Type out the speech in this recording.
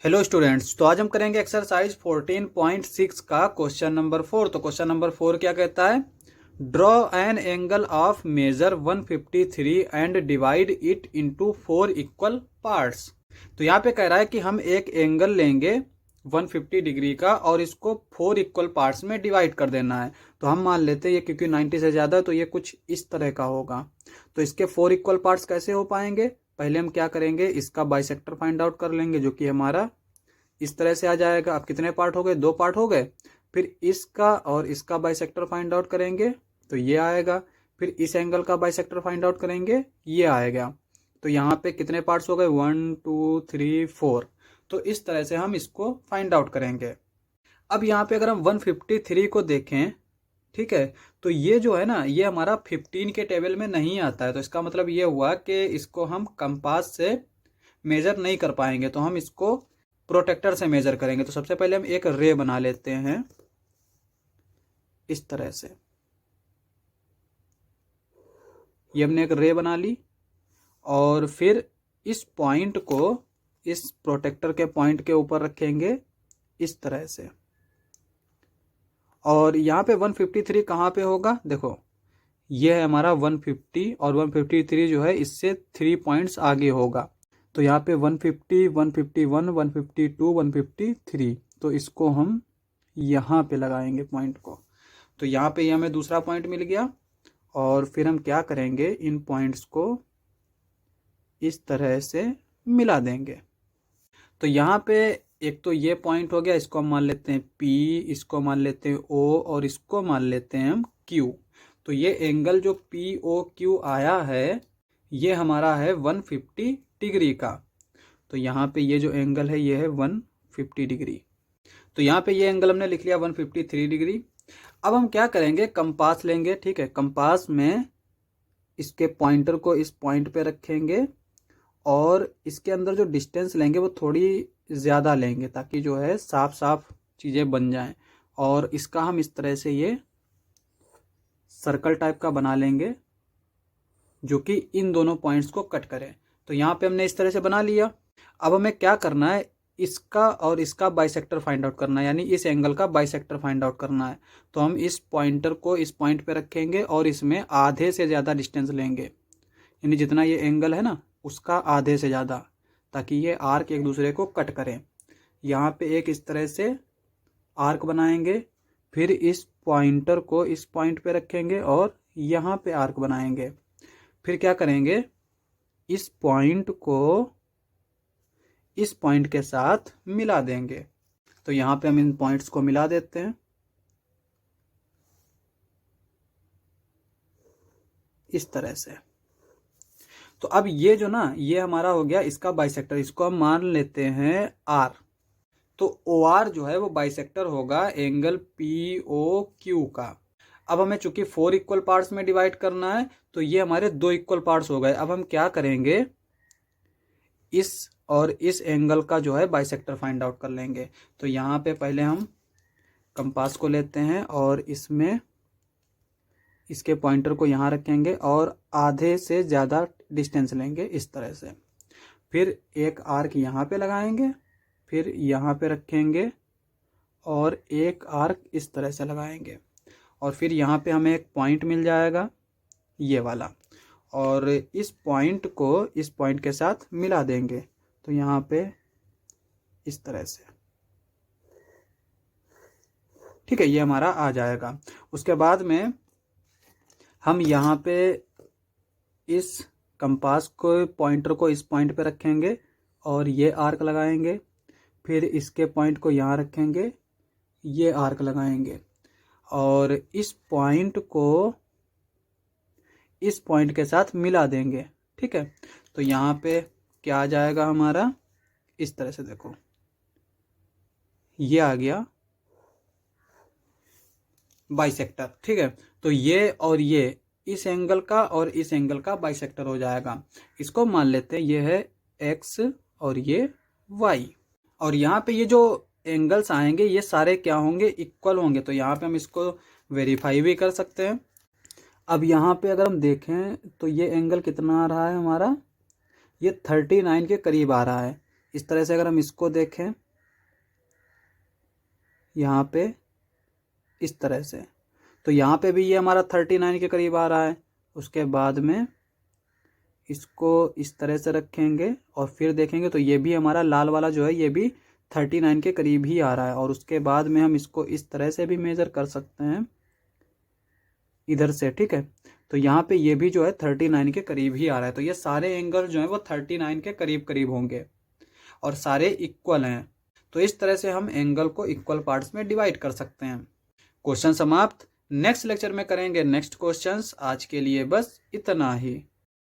Hello students, तो आज हम करेंगे एक्सरसाइज 14.6 का क्वेश्चन नंबर 4। तो क्वेश्चन नंबर 4 क्या कहता है? Draw an angle of measure 153 and divide it into 4 equal parts. तो यहाँ पे कह रहा है कि हम एक एंगल लेंगे 150 डिग्री का और इसको 4 इक्वल पार्ट्स में डिवाइड कर देना है। तो हम मान लेते हैं ये क्योंकि 90 से ज़्यादा है तो ये कुछ इस तरह का होगा। तो इसके 4 इक्वल पार्ट्स कैसे हो पाएंगे? पहले हम क्या करेंगे, इसका बाइसेक्टर फाइंड आउट कर लेंगे जो कि हमारा इस तरह से आ जाएगा। अब कितने पार्ट हो गए? 2 पार्ट हो गए। फिर इसका और इसका बाइसेक्टर फाइंड आउट करेंगे तो ये आएगा। फिर इस एंगल का बाइसेक्टर फाइंड आउट करेंगे, ये आएगा। तो यहाँ पे कितने पार्ट्स हो गए? 1 2 3 4। तो इस तरह से हम इसको फाइंड आउट करेंगे। अब यहाँ पे अगर हम 153 को देखें, ठीक है, तो ये जो है ना, ये हमारा 15 के टेबल में नहीं आता है। तो इसका मतलब ये हुआ कि इसको हम कंपास से मेजर नहीं कर पाएंगे, तो हम इसको प्रोटेक्टर से मेजर करेंगे। तो सबसे पहले हम एक रे बना लेते हैं इस तरह से। ये हमने एक रे बना ली और फिर इस पॉइंट को इस प्रोटेक्टर के पॉइंट के ऊपर रखेंगे इस तरह से। और यहाँ पे 153 कहाँ पे होगा? देखो, ये है हमारा 150 और 153 जो है इससे 3 पॉइंट्स आगे होगा। तो यहाँ पे 150, 151, 152, 153। तो इसको हम यहाँ पे लगाएंगे पॉइंट को। तो यहाँ पे हमें दूसरा पॉइंट मिल गया। और फिर हम क्या करेंगे, इन पॉइंट्स को इस तरह से मिला देंगे। तो यहाँ पे एक तो ये पॉइंट हो गया, इसको हम मान लेते हैं P, इसको मान लेते हैं O और इसको मान लेते हैं हम Q। तो ये एंगल जो POQ आया है ये हमारा है 150 डिग्री का। तो यहाँ पे ये जो एंगल है ये है 150 डिग्री। तो यहाँ पे ये एंगल हमने लिख लिया 153 डिग्री। अब हम क्या करेंगे, कंपास लेंगे, ठीक है। कंपास में इसके पॉइंटर को इस पॉइंट पे रखेंगे और इसके अंदर जो डिस्टेंस लेंगे वो थोड़ी ज़्यादा लेंगे ताकि जो है साफ साफ चीज़ें बन जाएं। और इसका हम इस तरह से ये सर्कल टाइप का बना लेंगे जो कि इन दोनों पॉइंट्स को कट करे। तो यहाँ पे हमने इस तरह से बना लिया। अब हमें क्या करना है, इसका और इसका बाइसेक्टर फाइंड आउट करना है, यानी इस एंगल का बाइसेक्टर फाइंड आउट करना है। तो हम इस पॉइंटर को इस पॉइंट पे रखेंगे और इसमें आधे से ज़्यादा डिस्टेंस लेंगे, यानी जितना ये एंगल है ना उसका आधे से ज़्यादा, ताकि ये आर्क एक दूसरे को कट करें। यहाँ पे एक इस तरह से आर्क बनाएंगे, फिर इस पॉइंटर को इस पॉइंट पे रखेंगे और यहाँ पे आर्क बनाएंगे। फिर क्या करेंगे, इस पॉइंट को इस पॉइंट के साथ मिला देंगे। तो यहाँ पे हम इन पॉइंट्स को मिला देते हैं इस तरह से। तो अब ये जो ना, ये हमारा हो गया इसका बाइसेक्टर, इसको हम मान लेते हैं आर। तो ओ आर जो है वो बाइसेक्टर होगा एंगल POQ का। अब हमें चूंकि 4 इक्वल पार्ट्स में डिवाइड करना है तो ये हमारे 2 इक्वल पार्ट्स हो गए। अब हम क्या करेंगे, इस और इस एंगल का जो है बाइसेक्टर फाइंड आउट कर लेंगे। तो यहाँ पे पहले हम कंपास को लेते हैं और इसमें इसके पॉइंटर को यहाँ रखेंगे और आधे से ज़्यादा डिस्टेंस लेंगे इस तरह से। फिर एक आर्क यहाँ पे लगाएंगे, फिर यहाँ पे रखेंगे और एक आर्क इस तरह से लगाएंगे। और फिर यहाँ पे हमें एक पॉइंट मिल जाएगा ये वाला, और इस पॉइंट को इस पॉइंट के साथ मिला देंगे। तो यहाँ पे इस तरह से, ठीक है, ये हमारा आ जाएगा। उसके बाद में हम यहाँ पे इस कंपास को पॉइंटर को इस पॉइंट पे रखेंगे और ये आर्क लगाएंगे। फिर इसके पॉइंट को यहाँ रखेंगे, ये आर्क लगाएंगे और इस पॉइंट को इस पॉइंट के साथ मिला देंगे, ठीक है। तो यहाँ पे क्या आ जाएगा हमारा, इस तरह से देखो, ये आ गया बाइसेक्टर, ठीक है। तो ये और ये इस एंगल का और इस एंगल का बाइसेक्टर हो जाएगा। इसको मान लेते हैं ये है X और ये Y। और यहाँ पे ये जो एंगल्स आएंगे ये सारे क्या होंगे, इक्वल होंगे। तो यहाँ पे हम इसको वेरीफाई भी कर सकते हैं। अब यहाँ पे अगर हम देखें तो ये एंगल कितना आ रहा है हमारा, ये 39 के करीब आ रहा है। इस तरह से अगर हम इसको देखें यहाँ पे इस तरह से, तो यहाँ पे भी ये हमारा 39 के करीब आ रहा है। उसके बाद में इसको इस तरह से रखेंगे और फिर देखेंगे तो ये भी हमारा लाल वाला जो है ये भी 39 के करीब ही आ रहा है। और उसके बाद में हम इसको इस तरह से भी मेज़र कर सकते हैं इधर से, ठीक है। तो यहाँ पे ये भी जो है 39 के करीब ही आ रहा है। तो ये सारे एंगल जो है वो 39 के करीब करीब होंगे और सारे इक्वल हैं। तो इस तरह से हम एंगल को इक्वल पार्ट्स में डिवाइड कर सकते हैं। क्वेश्चन समाप्त। नेक्स्ट लेक्चर में करेंगे नेक्स्ट क्वेश्चंस। आज के लिए बस इतना ही।